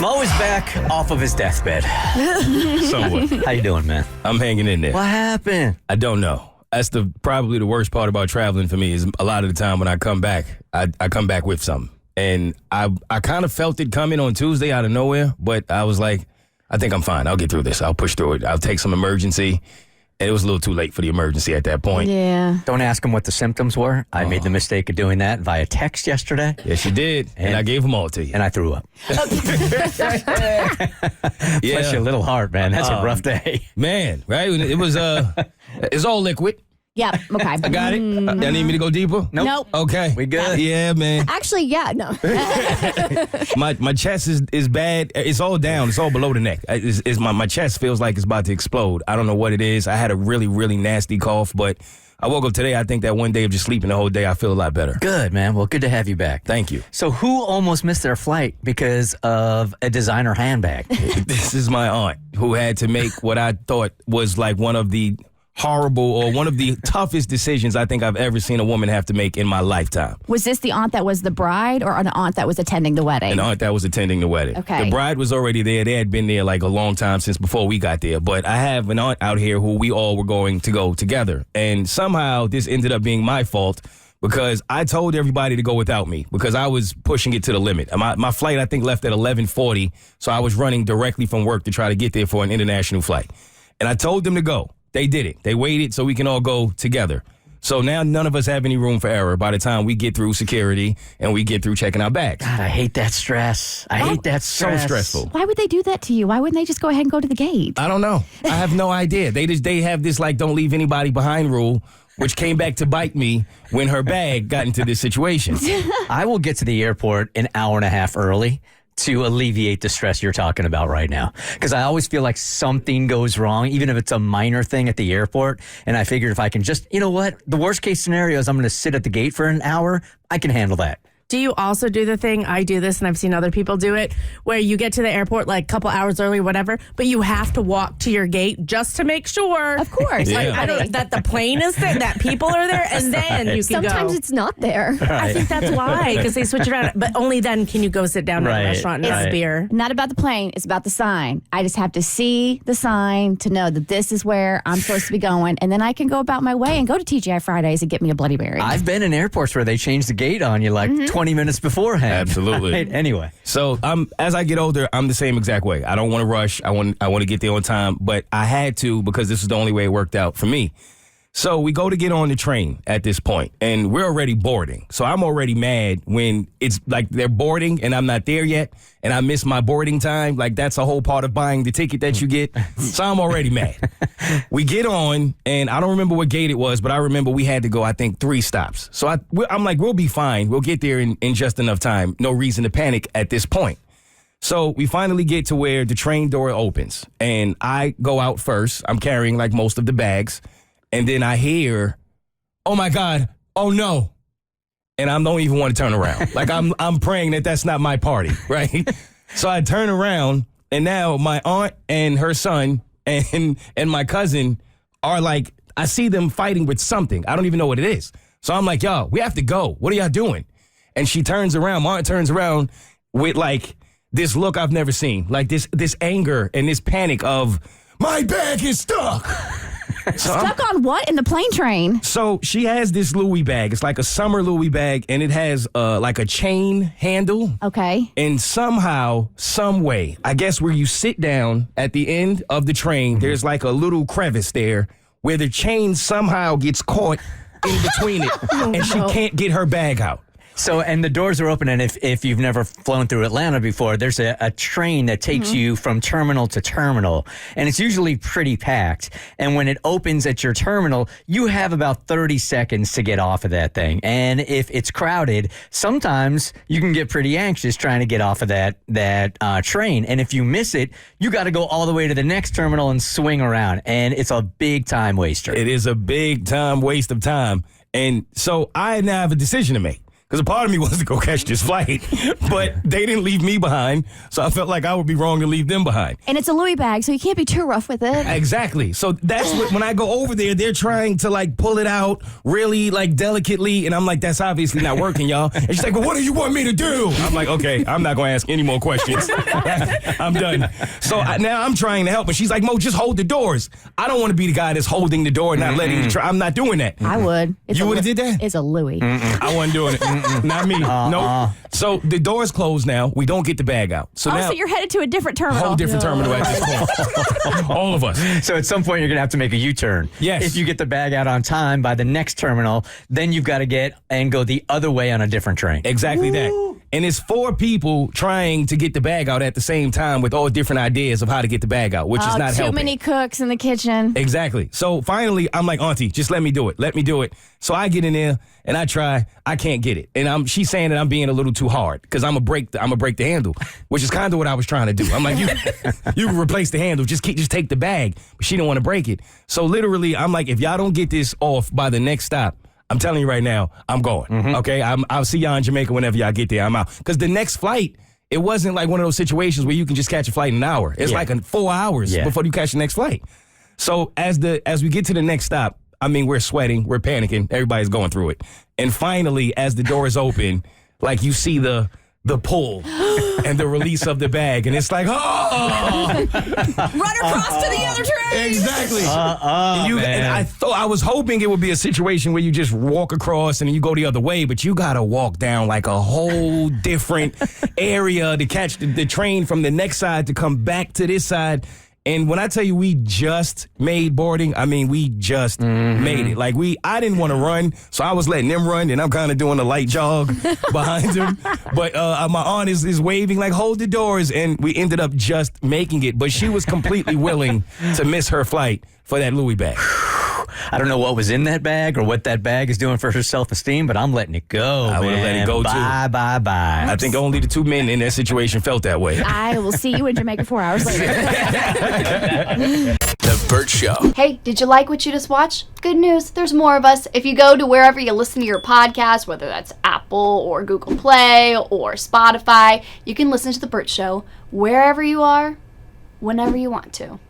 Mo is back off of his deathbed. Somewhat. How you doing, man? I'm hanging in there. What happened? I don't know. That's probably the worst part about traveling for me is a lot of the time when I come back, I come back with something. And I kind of felt it coming on Tuesday out of nowhere, but I was like, I think I'm fine. I'll get through this. I'll push through it. I'll take some emergency. And it was a little too late for the emergency at that point. Yeah. Don't ask him what the symptoms were. I made the mistake of doing that via text yesterday. Yes, you did. And I gave them all to you. And I threw up. Bless your little heart, man. That's a rough day. Man, right? It was, it's all liquid. Yep. Okay. I got it. Y'all need me to go deeper? Nope. Okay. We good? Yeah, man. Actually, yeah. No. My chest is bad. It's all down. It's all below the neck. My chest feels like it's about to explode. I don't know what it is. I had a really, really nasty cough, but I woke up today. I think that one day of just sleeping the whole day, I feel a lot better. Good, man. Well, good to have you back. Thank you. So who almost missed their flight because of a designer handbag? This is my aunt who had to make what I thought was like one of the horrible or one of the toughest decisions I think I've ever seen a woman have to make in my lifetime. Was this the aunt that was the bride or an aunt that was attending the wedding? An aunt that was attending the wedding. Okay. The bride was already there. They had been there like a long time since before we got there. But I have an aunt out here who we all were going to go together. And somehow this ended up being my fault because I told everybody to go without me because I was pushing it to the limit. My flight, I think, left at 11:40. So I was running directly from work to try to get there for an international flight. And I told them to go. They did it. They waited so we can all go together. So now none of us have any room for error by the time we get through security and we get through checking our bags. God, I hate that stress. I hate that stress. So stressful. Why would they do that to you? Why wouldn't they just go ahead and go to the gate? I don't know. I have no idea. They have this like don't leave anybody behind rule, which came back to bite me when her bag got into this situation. I will get to the airport an hour and a half early to alleviate the stress you're talking about right now. Because I always feel like something goes wrong, even if it's a minor thing at the airport. And I figured if I can just, you know what? The worst case scenario is I'm going to sit at the gate for an hour. I can handle that. Do you also do the thing, I do this and I've seen other people do it, where you get to the airport like a couple hours early, whatever, but you have to walk to your gate just to make sure. Of course. Yeah. Like, that the plane is there, that people are there, and then you can Sometimes go. it's not there. I think that's why, because they switch it around. But only then can you go sit down at a restaurant and have a beer. Not about the plane. It's about the sign. I just have to see the sign to know that this is where I'm supposed to be going. And then I can go about my way and go to TGI Fridays and get me a Bloody Mary. I've been in airports where they change the gate on you like 20 minutes beforehand. Absolutely. Right? Anyway. So as I get older, I'm the same exact way. I don't want to rush. I want to get there on time, but I had to because this is the only way it worked out for me. So we go to get on the train at this point, and we're already boarding. So I'm already mad when it's like they're boarding and I'm not there yet, and I miss my boarding time. Like that's a whole part of buying the ticket that you get. So I'm already mad. We get on, and I don't remember what gate it was, but I remember we had to go, I think, 3 stops. So I'm like, we'll be fine. We'll get there in just enough time. No reason to panic at this point. So we finally get to where the train door opens, and I go out first. I'm carrying like most of the bags. And then I hear, oh, my God, oh, no. And I don't even want to turn around. Like, I'm praying that that's not my party, right? So I turn around, and now my aunt and her son and my cousin are like, I see them fighting with something. I don't even know what it is. So I'm like, y'all, we have to go. What are y'all doing? And she turns around, my aunt turns around with, like, this look I've never seen. Like, this anger and this panic of, my bag is stuck. Stuck on what in the plane train? So she has this Louis bag. It's like a summer Louis bag, and it has like a chain handle. Okay. And somehow, some way, I guess where you sit down at the end of the train, there's like a little crevice there where the chain somehow gets caught in between it, and she can't get her bag out. So, and the doors are open, and if you've never flown through Atlanta before, there's a train that takes you from terminal to terminal, and it's usually pretty packed. And when it opens at your terminal, you have about 30 seconds to get off of that thing. And if it's crowded, sometimes you can get pretty anxious trying to get off of that train. And if you miss it, you got to go all the way to the next terminal and swing around, and it's a big time waster. It is a big time waste of time. And so I now have a decision to make. because a part of me wants to go catch this flight, but they didn't leave me behind, so I felt like I would be wrong to leave them behind. And it's a Louis bag, so you can't be too rough with it. Exactly. So that's what, when I go over there, they're trying to like pull it out really like delicately, and I'm like, that's obviously not working, y'all. And she's like, well, what do you want me to do? I'm like, okay, I'm not going to ask any more questions. I'm done. So now I'm trying to help, and she's like, Mo, just hold the doors. I don't want to be the guy that's holding the door and not letting you try. I'm not doing that. I would. You would have did that? It's a Louis. I wasn't doing it. Not me. Nope. So the door's closed now. We don't get the bag out. So now So you're headed to a different terminal. whole different terminal at this point. All of us. So at some point, you're going to have to make a U-turn. Yes. If you get the bag out on time by the next terminal, then you've got to get and go the other way on a different train. Exactly that. And it's 4 people trying to get the bag out at the same time with all different ideas of how to get the bag out, which is not too helping. many cooks in the kitchen. Exactly. So finally, I'm like, Auntie, just let me do it. Let me do it. So I get in there and I try. I can't get it. And she's saying that I'm being a little too hard because I'm gonna break the handle, which is kind of what I was trying to do. I'm like, you can replace the handle. Just take the bag. But she didn't want to break it. So literally, I'm like, if y'all don't get this off by the next stop, I'm telling you right now, I'm going. Okay, I'll see y'all in Jamaica whenever y'all get there. I'm out. Because the next flight, it wasn't like one of those situations where you can just catch a flight in an hour. It's like 4 hours before you catch the next flight. So as we get to the next stop, I mean, we're sweating, we're panicking, everybody's going through it. And finally, as the door is open, like you see the pull and the release of the bag, and it's like, oh! Run across to the other train. Exactly. And I was hoping it would be a situation where you just walk across and you go the other way, but you got to walk down like a whole different area to catch the train from the next side to come back to this side. And when I tell you we just made boarding, I mean, we just made it. Like I didn't want to run, so I was letting them run, and I'm kind of doing a light jog behind them. But my aunt is waving like, hold the doors, and we ended up just making it. But she was completely willing to miss her flight for that Louis bag. I don't know what was in that bag or what that bag is doing for her self-esteem, but I'm letting it go. I would have let it go, too. Bye. I think only the 2 men in that situation felt that way. I will see you in Jamaica 4 hours later. The Bert Show. Hey, did you like what you just watched? Good news, there's more of us. If you go to wherever you listen to your podcast, whether that's Apple or Google Play or Spotify, you can listen to The Bert Show wherever you are, whenever you want to.